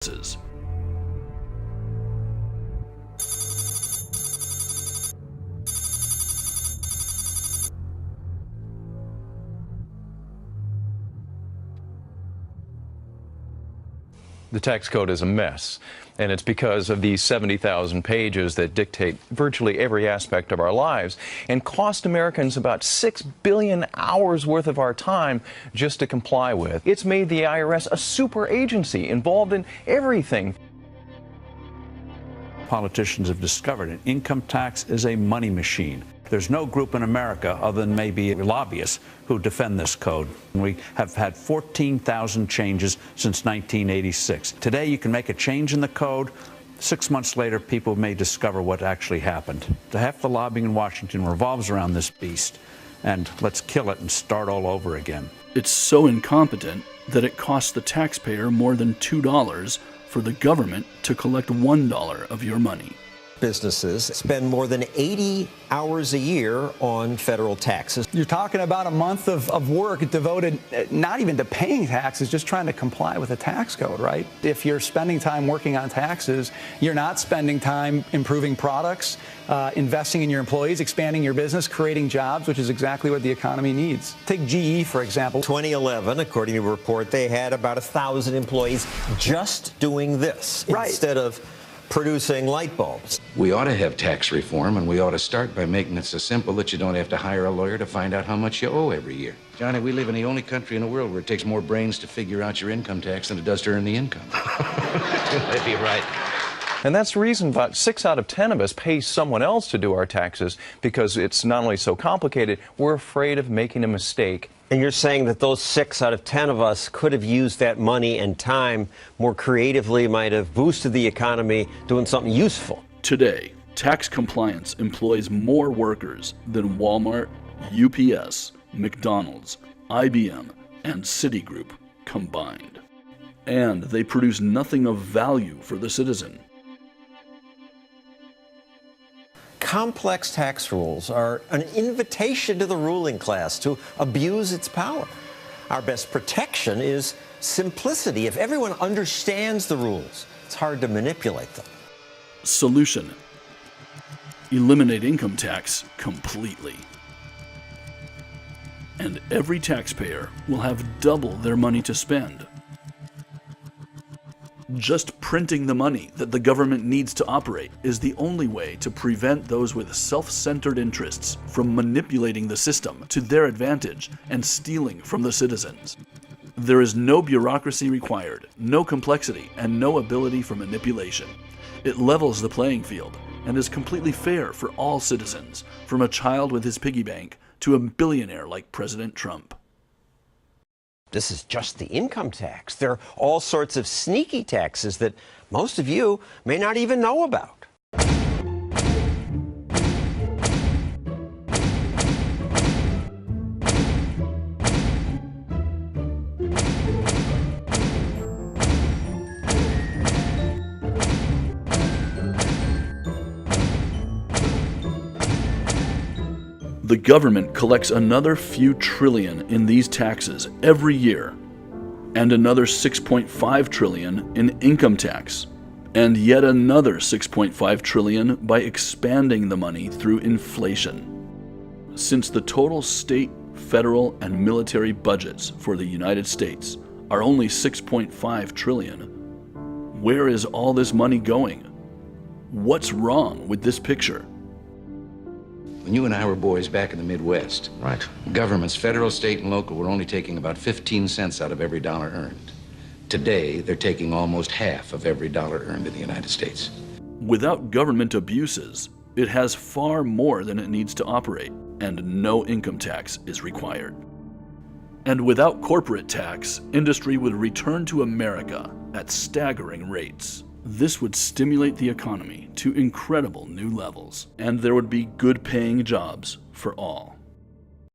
The tax code is a mess, and it's because of these 70,000 pages that dictate virtually every aspect of our lives and cost Americans about 6 billion hours worth of our time just to comply with. It's made the IRS a super agency involved in everything. Politicians have discovered an income tax is a money machine. There's no group in America other than maybe lobbyists who defend this code. We have had 14,000 changes since 1986. Today you can make a change in the code. 6 months later, people may discover what actually happened. Half the lobbying in Washington revolves around this beast, and let's kill it and start all over again. It's so incompetent that it costs the taxpayer more than $2 for the government to collect $1 of your money. Businesses spend more than 80 hours a year on federal taxes. You're talking about a month of work devoted not even to paying taxes, just trying to comply with the tax code, right? If you're spending time working on taxes, you're not spending time improving products, investing in your employees, expanding your business, creating jobs, which is exactly what the economy needs. Take GE, for example. 2011, according to a report, they had about 1,000 employees just doing this instead of producing light bulbs. We ought to have tax reform, and we ought to start by making it so simple that you don't have to hire a lawyer to find out how much you owe every year. Johnny, we live in the only country in the world where it takes more brains to figure out your income tax than it does to earn the income. Maybe you're right. And that's the reason about 6 out of 10 of us pay someone else to do our taxes, because it's not only so complicated, we're afraid of making a mistake. And you're saying that those 6 out of 10 of us could have used that money and time more creatively, might have boosted the economy, doing something useful. Today, tax compliance employs more workers than Walmart, UPS, McDonald's, IBM, and Citigroup combined. And they produce nothing of value for the citizen. Complex tax rules are an invitation to the ruling class to abuse its power. Our best protection is simplicity. If everyone understands the rules, it's hard to manipulate them. Solution: eliminate income tax completely. And every taxpayer will have double their money to spend. Just printing the money that the government needs to operate is the only way to prevent those with self-centered interests from manipulating the system to their advantage and stealing from the citizens. There is no bureaucracy required, no complexity, and no ability for manipulation. It levels the playing field and is completely fair for all citizens, from a child with his piggy bank to a billionaire like President Trump. This is just the income tax. There are all sorts of sneaky taxes that most of you may not even know about. The government collects another few trillion in these taxes every year, and another 6.5 trillion in income tax, and yet another 6.5 trillion by expanding the money through inflation. Since the total state, federal, and military budgets for the United States are only 6.5 trillion, where is all this money going? What's wrong with this picture? When you and I were boys back in the Midwest, Right. governments, federal, state, and local, were only taking about 15 cents out of every dollar earned. Today, they're taking almost half of every dollar earned in the United States. Without government abuses, it has far more than it needs to operate, and no income tax is required. And without corporate tax, industry would return to America at staggering rates. This would stimulate the economy to incredible new levels, and there would be good-paying jobs for all.